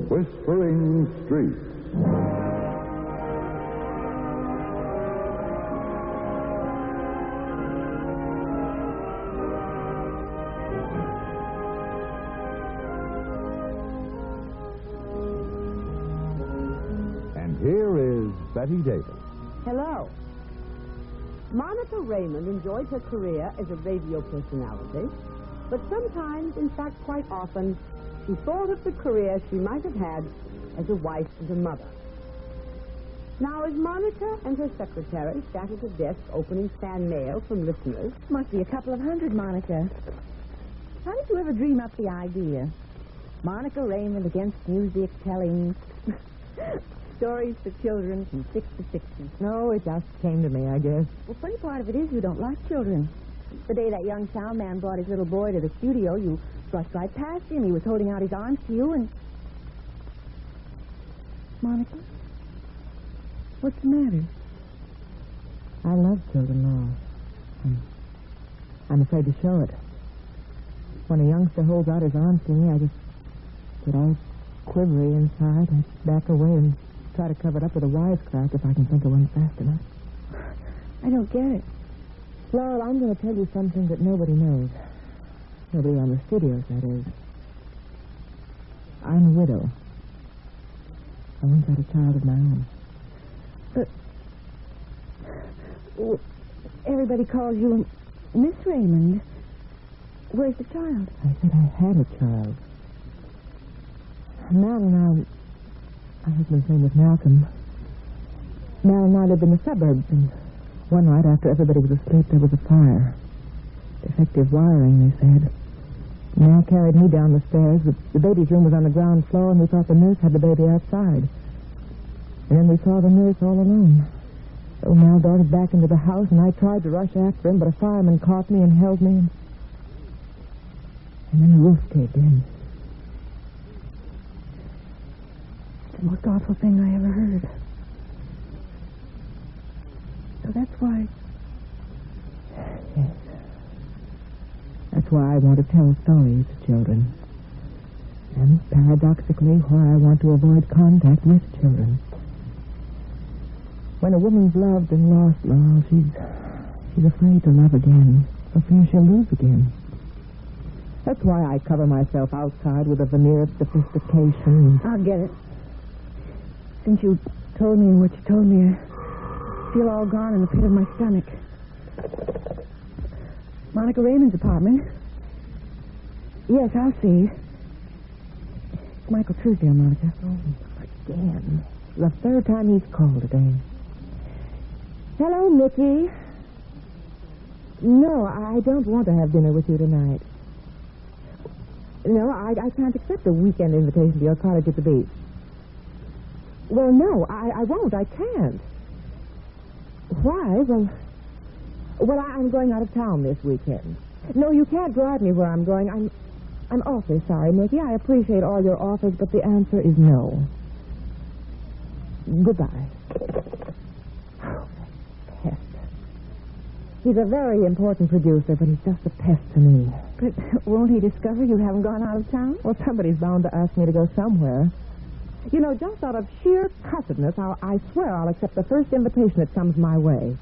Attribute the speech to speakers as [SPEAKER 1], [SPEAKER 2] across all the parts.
[SPEAKER 1] Whispering Streets. And here is Betty Davis.
[SPEAKER 2] Hello. Monica Raymond enjoyed her career as a radio personality, but sometimes, in fact quite often, she thought of the career she might have had as a wife and a mother. Now, as Monica and her secretary sat at a desk opening fan mail from listeners...
[SPEAKER 3] Must be a couple of hundred, Monica. How did you ever dream up the idea? Monica Raymond against music, telling stories for children from 6 to 60.
[SPEAKER 4] No, it just came to me, I guess.
[SPEAKER 3] Well, funny part of it is you don't like children. The day that young sound man brought his little boy to the studio, you brushed right past him. He was holding out his arms to you and... Monica? What's the matter?
[SPEAKER 4] I love children now. I'm afraid to show it. When a youngster holds out his arms to me, I just get all quivery inside. I back away and try to cover it up with a wisecrack if I can think of one fast enough.
[SPEAKER 3] I don't get it.
[SPEAKER 4] Laurel, I'm going to tell you something that nobody knows. Nobody on the studios, that is. I'm a widow. I once had a child of my own.
[SPEAKER 3] But everybody calls you Miss Raymond. Where's the child?
[SPEAKER 4] I said I had a child. Mal and I husband's name was Malcolm. Mal and I lived in the suburbs, and one night after everybody was asleep, there was a fire. Defective wiring, they said. Mal carried me down the stairs. The baby's room was on the ground floor, and we thought the nurse had the baby outside. And then we saw the nurse all alone. So Mal darted back into the house, and I tried to rush after him, but a fireman caught me and held me, and then the roof caved in.
[SPEAKER 3] It's the most awful thing I ever heard. So that's why...
[SPEAKER 4] Yes. That's why I want to tell stories to children. And paradoxically, why I want to avoid contact with children. When a woman's loved and lost, Laurel, she's afraid to love again, for fear she'll lose again. That's why I cover myself outside with a veneer of sophistication.
[SPEAKER 3] I'll get it. Since you told me what you told me, I feel all gone in the pit of my stomach. Monica Raymond's apartment. Yes, I'll see. It's Michael Truesdale, Monica.
[SPEAKER 4] Oh, again. The third time he's called today. Hello, Mickey. No, I don't want to have dinner with you tonight. No, I can't accept a weekend invitation to your cottage at the beach. Well, no, I won't. I can't. Why? Well, I'm going out of town this weekend. No, you can't drive me where I'm going. I'm awfully sorry, Mickey. I appreciate all your offers, but the answer is no. Goodbye. Oh, that pest. He's a very important producer, but he's just a pest to me.
[SPEAKER 3] But won't he discover you haven't gone out of town?
[SPEAKER 4] Well, somebody's bound to ask me to go somewhere. You know, just out of sheer cussedness, I swear I'll accept the first invitation that comes my way.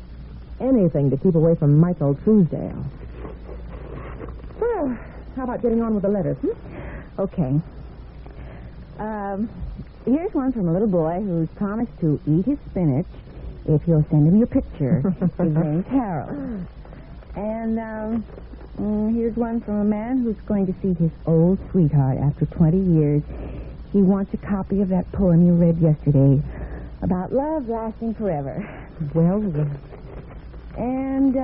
[SPEAKER 4] Anything to keep away from Michael Truesdale. Well, how about getting on with the letters,
[SPEAKER 3] Okay. Here's one from a little boy who's promised to eat his spinach if you'll send him your picture. His name's Harold. And here's one from a man who's going to see his old sweetheart after 20 years. He wants a copy of that poem you read yesterday about love lasting forever.
[SPEAKER 4] Well,
[SPEAKER 3] and,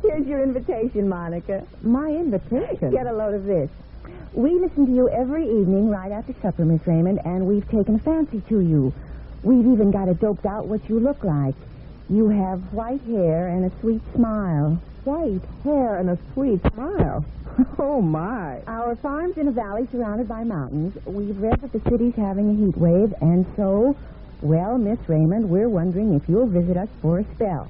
[SPEAKER 3] here's your invitation, Monica.
[SPEAKER 4] My invitation?
[SPEAKER 3] Get a load of this. We listen to you every evening right after supper, Miss Raymond, and we've taken a fancy to you. We've even got it doped out what you look like. You have white hair and a sweet smile.
[SPEAKER 4] White hair and a sweet smile. Oh, my.
[SPEAKER 3] Our farm's in a valley surrounded by mountains. We've read that the city's having a heat wave, and so, well, Miss Raymond, we're wondering if you'll visit us for a spell.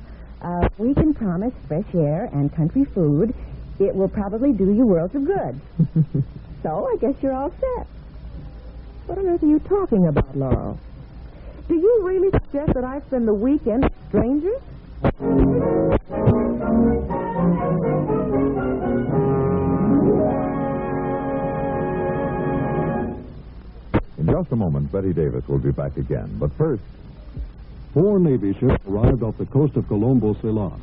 [SPEAKER 3] We can promise fresh air and country food It will probably do you worlds of good. So I guess you're all set.
[SPEAKER 4] What on earth are you talking about, Laurel? Do you really suggest that I spend the weekend with strangers?
[SPEAKER 1] In just a moment, Betty Davis will be back again. But first,
[SPEAKER 5] 4 Navy ships arrived off the coast of Colombo, Ceylon.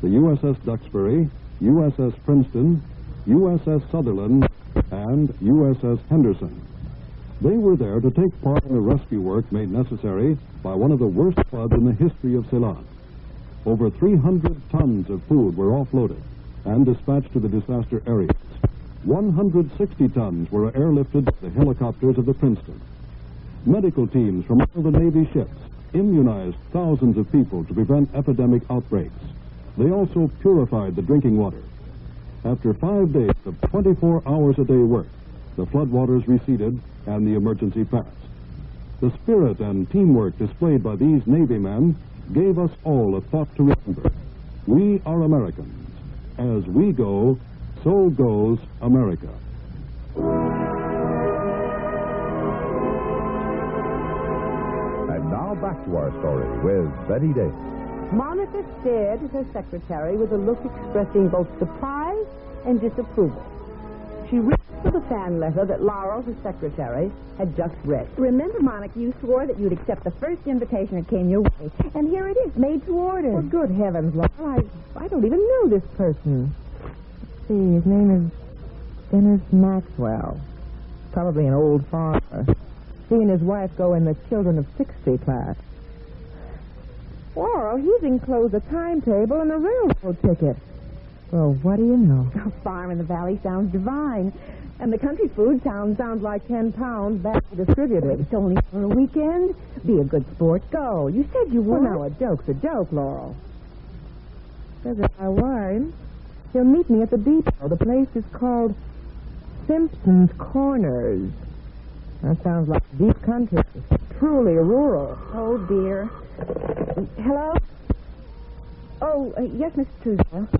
[SPEAKER 5] The USS Duxbury, USS Princeton, USS Sutherland, and USS Henderson. They were there to take part in the rescue work made necessary by one of the worst floods in the history of Ceylon. Over 300 tons of food were offloaded and dispatched to the disaster areas. 160 tons were airlifted to the helicopters of the Princeton. Medical teams from all the Navy ships immunized thousands of people to prevent epidemic outbreaks. They also purified the drinking water. After 5 days of 24 hours a day work, the floodwaters receded and the emergency passed. The spirit and teamwork displayed by these Navy men gave us all a thought to remember. We are Americans. As we go, so goes America.
[SPEAKER 1] and now back to our story with Betty Davis.
[SPEAKER 2] Monica stared at her secretary with a look expressing both surprise and disapproval. She reached for the fan letter that Laurel, her secretary, had just read.
[SPEAKER 3] Remember, Monica, you swore that you'd accept the first invitation that came your way. And here it is, made to order.
[SPEAKER 4] Well, good heavens, Laurel, I don't even know this person. Let's see, his name is Dennis Maxwell. Probably an old farmer. He and his wife go in the Children of 60 class. Laurel, he's enclosed a timetable and a railroad ticket. Well, what do you know?
[SPEAKER 3] A farm in the valley sounds divine. And the country food sounds like 10 pounds back distributed. It's only for a weekend. Be a good sport. Go. You said you
[SPEAKER 4] Well,
[SPEAKER 3] would.
[SPEAKER 4] now, a joke's a joke, Laurel. Says if I whine, he'll meet me at the depot. The place is called Simpson's Corners. That sounds like deep country. Truly rural.
[SPEAKER 3] Oh, dear. Hello? Oh, yes, Mr. Truesdale. Oh,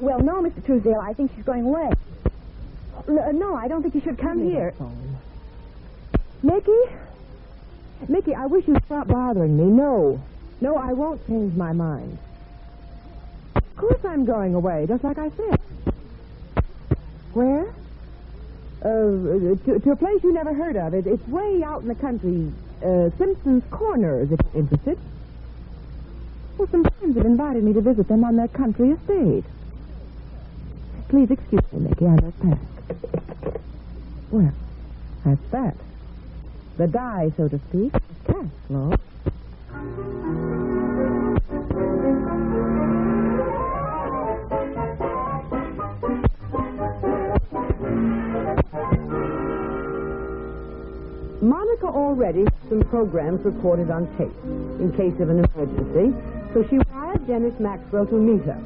[SPEAKER 3] well, no, Mr. Truesdale, I think she's going away. No, I don't think you should come here.
[SPEAKER 4] Mickey, I wish you'd stop bothering me. No, I won't change my mind. Of course I'm going away, just like I said. Where? To a place you never heard of. It's way out in the country. Simpson's Corners, if you're interested. Well, some friends have invited me to visit them on their country estate. Please excuse me, Mickey, I must pack. Well, that's that. The die, so to speak, is cast, Laurel.
[SPEAKER 2] Monica already had some programs recorded on tape in case of an emergency, so she wired Dennis Maxwell to meet her.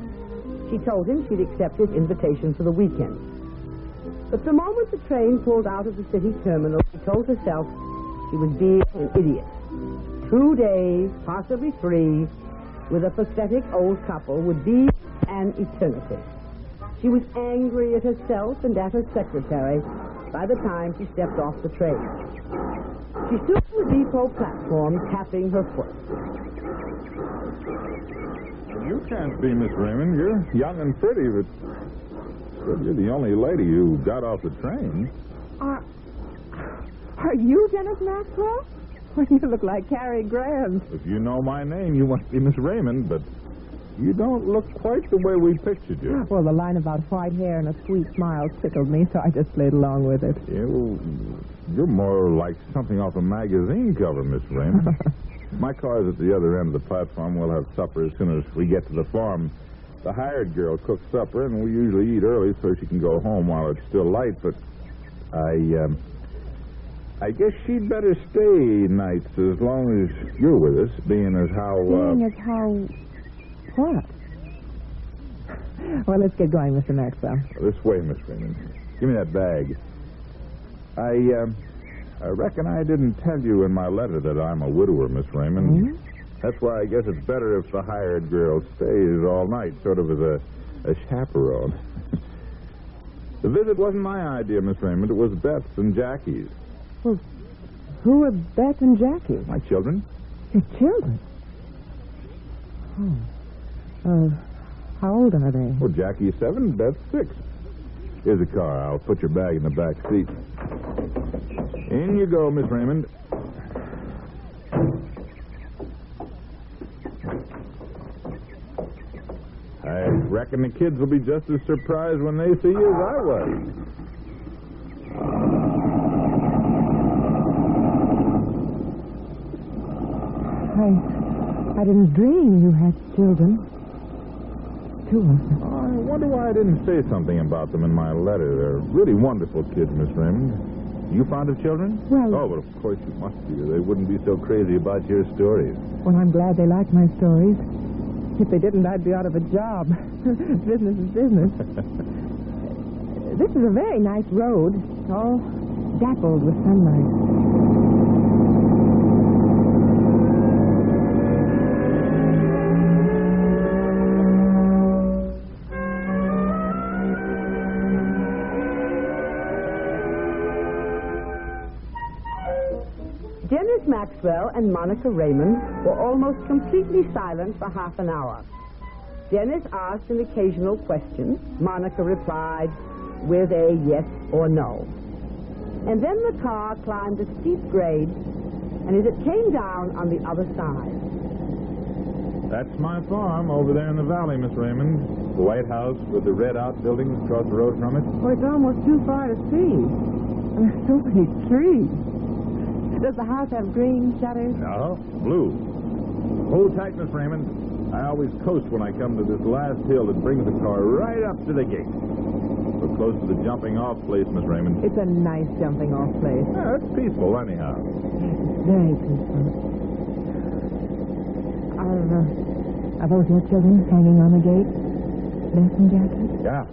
[SPEAKER 2] She told him she'd accept his invitation for the weekend. But the moment the train pulled out of the city terminal, she told herself she was being an idiot. 2 days, possibly 3, with a pathetic old couple would be an eternity. She was angry at herself and at her secretary by the time she stepped off the train. She stood on the depot platform, tapping her foot.
[SPEAKER 6] You can't be Miss Raymond. You're young and pretty, but you're the only lady who got off the train.
[SPEAKER 4] Are you Dennis Maxwell? Well, you look like Cary Grant.
[SPEAKER 6] If you know my name, you must be Miss Raymond, but you don't look quite the way we pictured you.
[SPEAKER 4] Well, the line about white hair and a sweet smile tickled me, so I just played along with it.
[SPEAKER 6] Yeah, well, you're more like something off a magazine cover, Miss Raymond. My car's at the other end of the platform. We'll have supper as soon as we get to the farm. The hired girl cooks supper, and we usually eat early so she can go home while it's still light, but I guess she'd better stay nights as long as you're with us, being as how...
[SPEAKER 4] What? Well, let's get going, Mr. Maxwell.
[SPEAKER 6] This way, Miss Raymond. Give me that bag. I reckon I didn't tell you in my letter that I'm a widower, Miss Raymond.
[SPEAKER 4] Mm-hmm.
[SPEAKER 6] That's why I guess it's better if the hired girl stays all night, sort of as A chaperone. The visit wasn't my idea, Miss Raymond. It was Beth's and Jackie's.
[SPEAKER 4] Well, who are Beth and Jackie?
[SPEAKER 6] My children?
[SPEAKER 4] Your children? Oh. How old are they?
[SPEAKER 6] Well, Jackie's 7, Beth's 6. Here's a car. I'll put your bag in the back seat. In you go, Miss Raymond. I reckon the kids will be just as surprised when they see you as I was.
[SPEAKER 4] I didn't dream you had children. 2 of them.
[SPEAKER 6] I wonder why I didn't say something about them in my letter. They're really wonderful kids, Miss Raymond. You fond of children?
[SPEAKER 4] Well...
[SPEAKER 6] Oh, but of course you must be, or they wouldn't be so crazy about your stories.
[SPEAKER 4] Well, I'm glad they like my stories. If they didn't, I'd be out of a job. Business is business. This is a very nice road. It's all dappled with sunlight.
[SPEAKER 2] Janice Maxwell and Monica Raymond were almost completely silent for half an hour. Janice asked an occasional question. Monica replied with a yes or no. And then the car climbed a steep grade, and as it came down on the other side.
[SPEAKER 6] That's my farm over there in the valley, Miss Raymond. The White House with the red outbuildings across the road from it.
[SPEAKER 4] Oh, it's almost too far to see. There's so many trees. Does the house have green shutters?
[SPEAKER 6] No, blue. Hold tight, Miss Raymond. I always coast when I come to this last hill that brings the car right up to the gate. We're close to the jumping-off place, Miss Raymond.
[SPEAKER 4] It's a nice jumping-off place.
[SPEAKER 6] Yeah, it's peaceful, anyhow.
[SPEAKER 4] Very peaceful. Are those your children hanging on the gate? Beth and Jackie?
[SPEAKER 6] Yeah,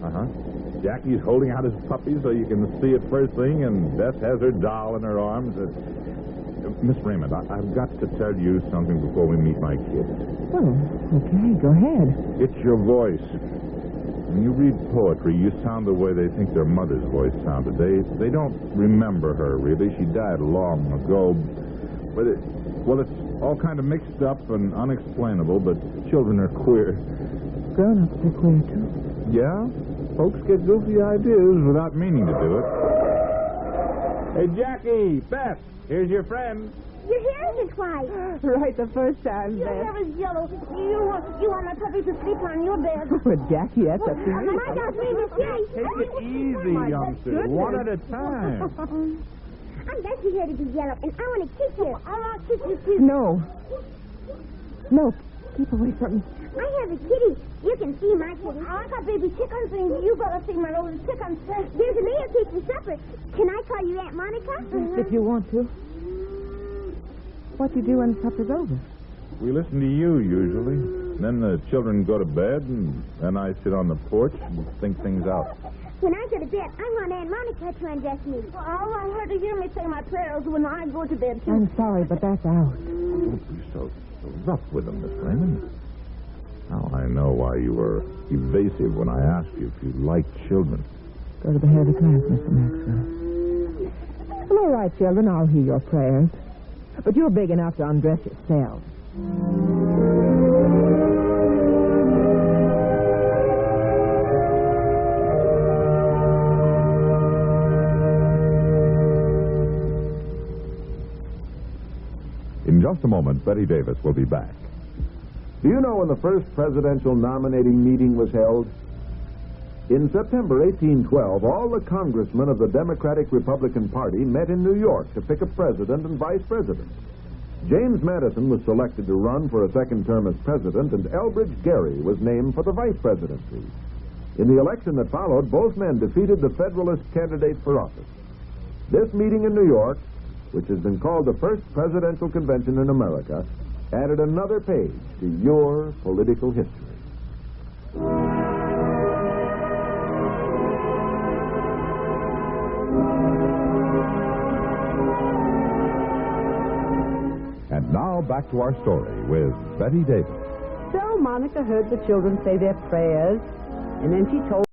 [SPEAKER 6] Jackie's holding out his puppy so you can see it first thing, and Beth has her doll in her arms. Miss Raymond, I've got to tell you something before we meet my kids.
[SPEAKER 4] Oh, okay, go ahead.
[SPEAKER 6] It's your voice. When you read poetry, you sound the way they think their mother's voice sounded. They don't remember her, really. She died long ago. But it's all kind of mixed up and unexplainable, but children are queer.
[SPEAKER 4] Grown-ups are queer, too.
[SPEAKER 6] Yeah? Folks get goofy ideas without meaning to do it. Hey, Jackie, Beth, here's your friend.
[SPEAKER 7] Your hair is white.
[SPEAKER 4] Right the first time,
[SPEAKER 7] Your
[SPEAKER 4] Beth.
[SPEAKER 7] hair is yellow. You want my puppy to sleep on your bed.
[SPEAKER 4] But Jackie, that's up to you.
[SPEAKER 7] My God's name is Kitty.
[SPEAKER 6] Take it easy, youngster. One at a time.
[SPEAKER 7] I'm Bessie here to be yellow, and I want to kiss you. I want to kiss you, too.
[SPEAKER 4] No. No, keep away from me.
[SPEAKER 7] I have a kitty. You can see my kitty. I got baby chickens, and you gotta see my little chickens. There's a meal cake for supper. Can I call you Aunt Monica?
[SPEAKER 4] If you want to. What do you do when supper's over?
[SPEAKER 6] We listen to you, usually. Then the children go to bed, and then I sit on the porch and think things out.
[SPEAKER 7] When I go to bed, I want Aunt Monica to undress me. I want her to hear me say my prayers when I go to bed, too.
[SPEAKER 4] I'm sorry, but that's out.
[SPEAKER 6] Don't be so rough with them, Miss Raymond. Now I know why you were evasive when I asked you if you liked children.
[SPEAKER 4] Go to the head of the class, Mr. Maxwell. Well, all right, children, I'll hear your prayers. But you're big enough to undress yourself.
[SPEAKER 1] In just a moment, Betty Davis will be back. Do you know when the first presidential nominating meeting was held? In September 1812, all the congressmen of the Democratic-Republican Party met in New York to pick a president and vice president. James Madison was selected to run for a second term as president, and Elbridge Gerry was named for the vice presidency. In the election that followed, both men defeated the Federalist candidate for office. This meeting in New York, which has been called the first presidential convention in America, added another page to your political history. And now back to our story with Betty Davis.
[SPEAKER 2] So Monica heard the children say their prayers, And then she told